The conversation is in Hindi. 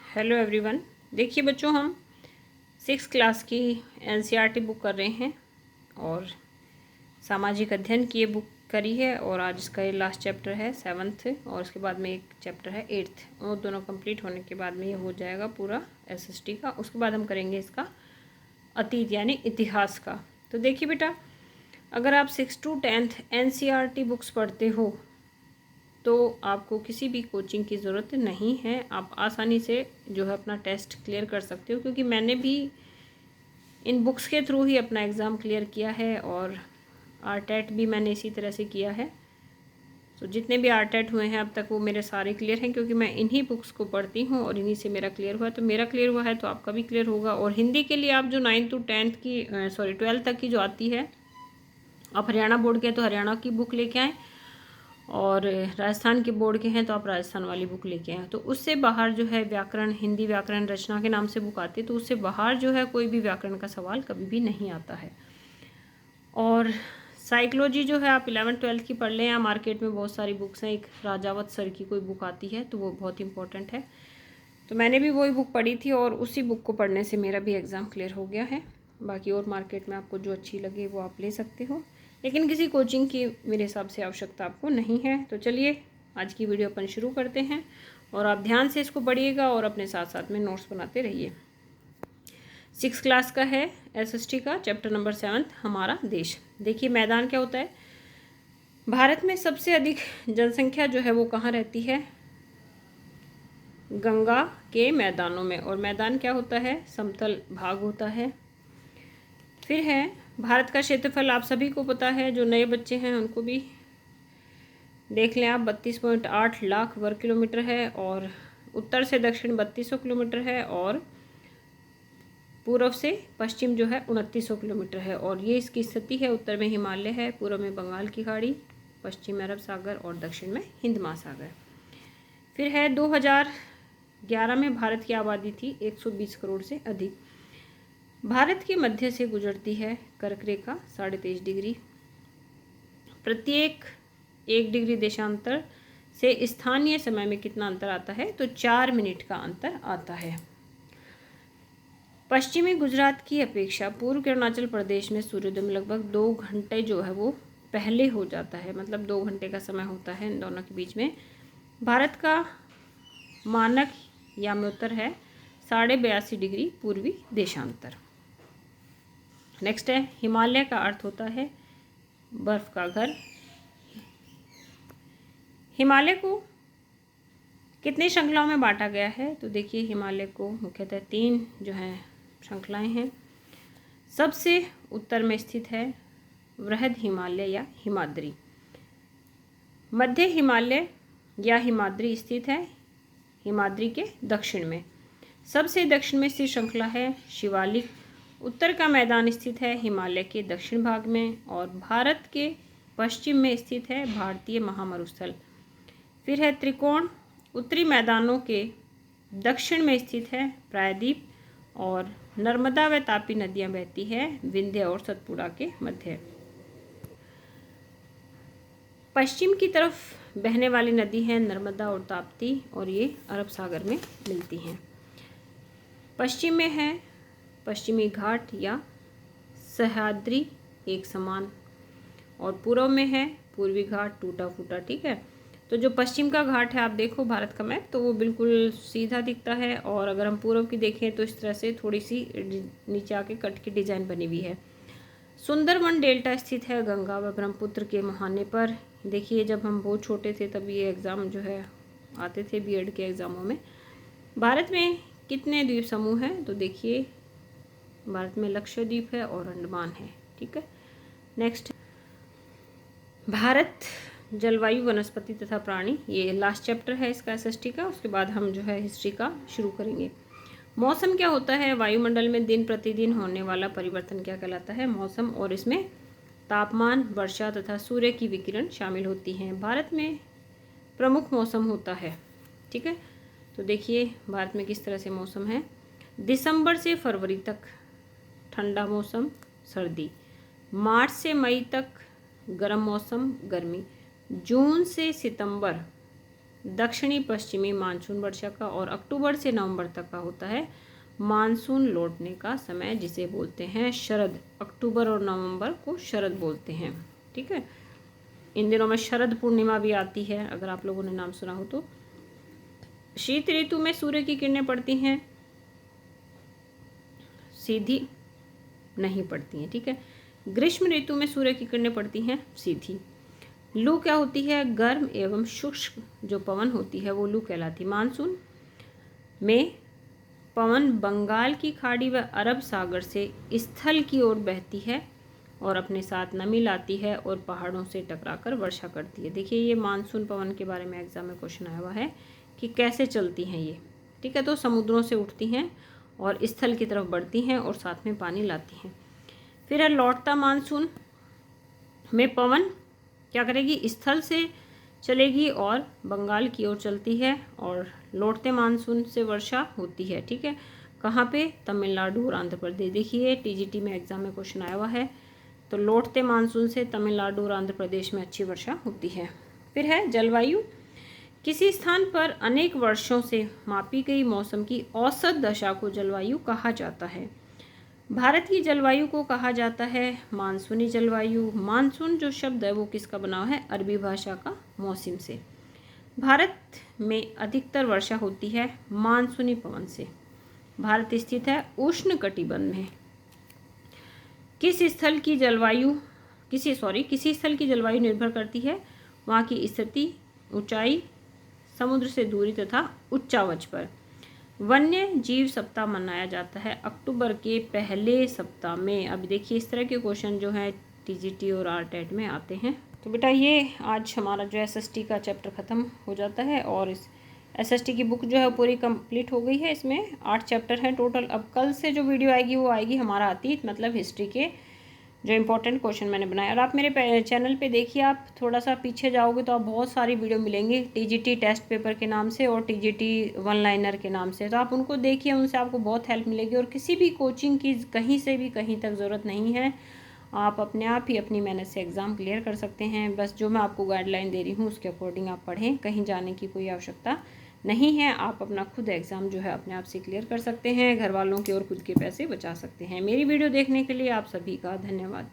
Hello everyone. देखिए बच्चों, हम 6 क्लास की एनसीईआरटी बुक कर रहे हैं और सामाजिक अध्ययन की ये बुक करी है और आज इसका ये लास्ट चैप्टर है 7th और उसके बाद में एक चैप्टर है 8th। वो दोनों कंप्लीट होने के बाद में ये हो जाएगा पूरा एसएसटी का। उसके बाद हम करेंगे इसका अतीत यानी इतिहास का। तो देखिए बेटा, अगर आप 6 to 10th एनसीईआरटी बुक्स पढ़ते हो तो आपको किसी भी कोचिंग की ज़रूरत नहीं है। आप आसानी से जो है अपना टेस्ट क्लियर कर सकते हो, क्योंकि मैंने भी इन बुक्स के थ्रू ही अपना एग्ज़ाम क्लियर किया है और आरटेट भी मैंने इसी तरह से किया है। तो जितने भी आरटेट हुए हैं अब तक वो मेरे सारे क्लियर हैं, क्योंकि मैं इन्हीं बुक्स को पढ़ती हूँ और इन्हीं से मेरा क्लियर हुआ है। तो मेरा क्लियर हुआ है तो आपका भी क्लियर होगा। और हिंदी के लिए आप जो 9 to 10 की 12 तक की जो आती है, आप हरियाणा बोर्ड के तो हरियाणा की बुक लेके आएँ और राजस्थान के बोर्ड के हैं तो आप राजस्थान वाली बुक लेके आए। तो उससे बाहर जो है व्याकरण, हिंदी व्याकरण रचना के नाम से बुक आती है, तो उससे बाहर जो है कोई भी व्याकरण का सवाल कभी भी नहीं आता है। और साइकोलॉजी जो है आप 11th-12th की पढ़ लें, या मार्केट में बहुत सारी बुक्स हैं। एक राजावत सर की कोई बुक आती है तो वो बहुत इंपॉर्टेंट है। तो मैंने भी वही बुक पढ़ी थी और उसी बुक को पढ़ने से मेरा भी एग्ज़ाम क्लियर हो गया है। बाकी और मार्केट में आपको जो अच्छी लगे वो आप ले सकते हो, लेकिन किसी कोचिंग की मेरे हिसाब से आवश्यकता आपको नहीं है। तो चलिए आज की वीडियो अपन शुरू करते हैं और आप ध्यान से इसको पढ़िएगा और अपने साथ साथ में नोट्स बनाते रहिए। 6 क्लास का है एसएसटी का चैप्टर नंबर 7 हमारा देश। देखिए मैदान क्या होता है। भारत में सबसे अधिक जनसंख्या जो है वो कहाँ रहती है? गंगा के मैदानों में। और मैदान क्या होता है? समतल भाग होता है। फिर है भारत का क्षेत्रफल, आप सभी को पता है, जो नए बच्चे हैं उनको भी देख लें आप, 32.8 लाख वर्ग किलोमीटर है और उत्तर से दक्षिण 3200 किलोमीटर है और पूर्व से पश्चिम जो है 2900 किलोमीटर है। और ये इसकी स्थिति है, उत्तर में हिमालय है, पूर्व में बंगाल की खाड़ी, पश्चिम में अरब सागर और दक्षिण में हिंद महासागर। फिर है 2011 में भारत की आबादी थी 120 करोड़ से अधिक। भारत के मध्य से गुजरती है कर्क रेखा 23.5 डिग्री। प्रत्येक 1 डिग्री देशांतर से स्थानीय समय में कितना अंतर आता है? तो 4 मिनट का अंतर आता है। पश्चिमी गुजरात की अपेक्षा पूर्व के अरुणाचल प्रदेश में सूर्योदय में लगभग 2 घंटे जो है वो पहले हो जाता है, मतलब 2 घंटे का समय होता है इन दोनों के बीच में। भारत का मानक याम्योत्तर है 82.5 डिग्री पूर्वी देशांतर। नेक्स्ट है हिमालय का अर्थ होता है बर्फ का घर। हिमालय को कितने श्रृंखलाओं में बांटा गया है? तो देखिए हिमालय को मुख्यतः 3 जो हैं श्रृंखलाएं हैं। सबसे उत्तर में स्थित है वृहद हिमालय या हिमाद्री। मध्य हिमालय या हिमाद्री स्थित है हिमाद्री के दक्षिण में। सबसे दक्षिण में स्थित श्रृंखला है शिवालिक। उत्तर का मैदान स्थित है हिमालय के दक्षिण भाग में और भारत के पश्चिम में स्थित है भारतीय महामरुस्थल। फिर है त्रिकोण। उत्तरी मैदानों के दक्षिण में स्थित है प्रायद्वीप और नर्मदा व तापी नदियां बहती है विंध्य और सतपुड़ा के मध्य। पश्चिम की तरफ बहने वाली नदी है नर्मदा और ताप्ती और ये अरब सागर में मिलती हैं। पश्चिम में है पश्चिमी घाट या सह्याद्री एक समान और पूर्व में है पूर्वी घाट टूटा फूटा। ठीक है, तो जो पश्चिम का घाट है आप देखो भारत का मैप तो वो बिल्कुल सीधा दिखता है और अगर हम पूर्व की देखें तो इस तरह से थोड़ी सी नीचे आके कट की डिज़ाइन बनी हुई है। सुंदरवन डेल्टा स्थित है गंगा व ब्रह्मपुत्र के मुहाने पर। देखिए जब हम बहुत छोटे थे तब ये एग्ज़ाम जो है आते थे बीएड के एग्ज़ामों में। भारत में कितने द्वीप समूह हैं? तो देखिए भारत में लक्षद्वीप है और अंडमान है। ठीक है, नेक्स्ट भारत जलवायु वनस्पति तथा प्राणी, ये लास्ट चैप्टर है इसका एसएसटी का। उसके बाद हम जो है हिस्ट्री का शुरू करेंगे। मौसम क्या होता है? वायुमंडल में दिन प्रतिदिन होने वाला परिवर्तन क्या कहलाता है? मौसम। और इसमें तापमान, वर्षा तथा सूर्य की विकिरण शामिल होती हैं। भारत में प्रमुख मौसम होता है। ठीक है, तो देखिए भारत में किस तरह से मौसम है। दिसंबर से फरवरी तक ठंडा मौसम सर्दी, मार्च से मई तक गर्म मौसम गर्मी, जून से सितंबर दक्षिणी पश्चिमी मानसून वर्षा का, और अक्टूबर से नवंबर तक का होता है मानसून लौटने का समय, जिसे बोलते हैं शरद। अक्टूबर और नवंबर को शरद बोलते हैं। ठीक है, इन दिनों में शरद पूर्णिमा भी आती है, अगर आप लोगों ने नाम सुना हो तो। शीत ऋतु में सूर्य की किरणें पड़ती हैं, सीधी नहीं पड़ती हैं। ठीक है, ग्रीष्म ऋतु में सूर्य की किरणें पड़ती हैं सीधी। लू क्या होती है? गर्म एवं शुष्क जो पवन होती है वो लू कहलाती है। मानसून में पवन बंगाल की खाड़ी व अरब सागर से स्थल की ओर बहती है और अपने साथ नमी लाती है और पहाड़ों से टकराकर वर्षा करती है। देखिए, ये मानसून पवन के बारे में एग्जाम में क्वेश्चन आया हुआ है कि कैसे चलती हैं ये। ठीक है, तो समुद्रों से उठती हैं और स्थल की तरफ बढ़ती हैं और साथ में पानी लाती हैं। फिर है लौटता मानसून में पवन क्या करेगी? स्थल से चलेगी और बंगाल की ओर चलती है, और लौटते मानसून से वर्षा होती है। ठीक है, कहाँ पे? तमिलनाडु और आंध्र प्रदेश। देखिए, टीजीटी में एग्जाम में क्वेश्चन आया हुआ है, तो लौटते मानसून से तमिलनाडु और आंध्र प्रदेश में अच्छी वर्षा होती है। फिर है जलवायु। किसी स्थान पर अनेक वर्षों से मापी गई मौसम की औसत दशा को जलवायु कहा जाता है। भारत की जलवायु को कहा जाता है मानसूनी जलवायु। मानसून जो शब्द है वो किसका बना हुआ है? अरबी भाषा का मौसम से। भारत में अधिकतर वर्षा होती है मानसूनी पवन से। भारत स्थित है उष्ण कटिबंध में। किसी स्थल की जलवायु निर्भर करती है वहाँ की स्थिति, ऊंचाई, समुद्र से दूरी तथा उच्चावच पर। वन्य जीव सप्ताह मनाया जाता है अक्टूबर के पहले सप्ताह में। अब देखिए, इस तरह के क्वेश्चन जो है टीजीटी और आरटेट में आते हैं। तो बेटा, ये आज हमारा जो एसएसटी का चैप्टर ख़त्म हो जाता है, और इस एसएसटी की बुक जो है पूरी कंप्लीट हो गई है। इसमें 8 चैप्टर हैं टोटल। अब कल से जो वीडियो आएगी वो आएगी हमारा अतीत मतलब हिस्ट्री के जो इंपॉर्टेंट क्वेश्चन मैंने बनाए। और आप मेरे चैनल पे देखिए, आप थोड़ा सा पीछे जाओगे तो आप बहुत सारी वीडियो मिलेंगी टीजीटी टेस्ट पेपर के नाम से और टीजीटी वन लाइनर के नाम से, तो आप उनको देखिए, उनसे आपको बहुत हेल्प मिलेगी। और किसी भी कोचिंग की कहीं से भी कहीं तक ज़रूरत नहीं है, आप अपने आप ही अपनी मेहनत से एग्ज़ाम क्लियर कर सकते हैं। बस जो मैं आपको गाइडलाइन दे रही हूँ उसके अकॉर्डिंग आप पढ़ें, कहीं जाने की कोई आवश्यकता नहीं है। आप अपना खुद एग्ज़ाम जो है अपने आप से क्लियर कर सकते हैं, घर वालों के और खुद के पैसे बचा सकते हैं। मेरी वीडियो देखने के लिए आप सभी का धन्यवाद।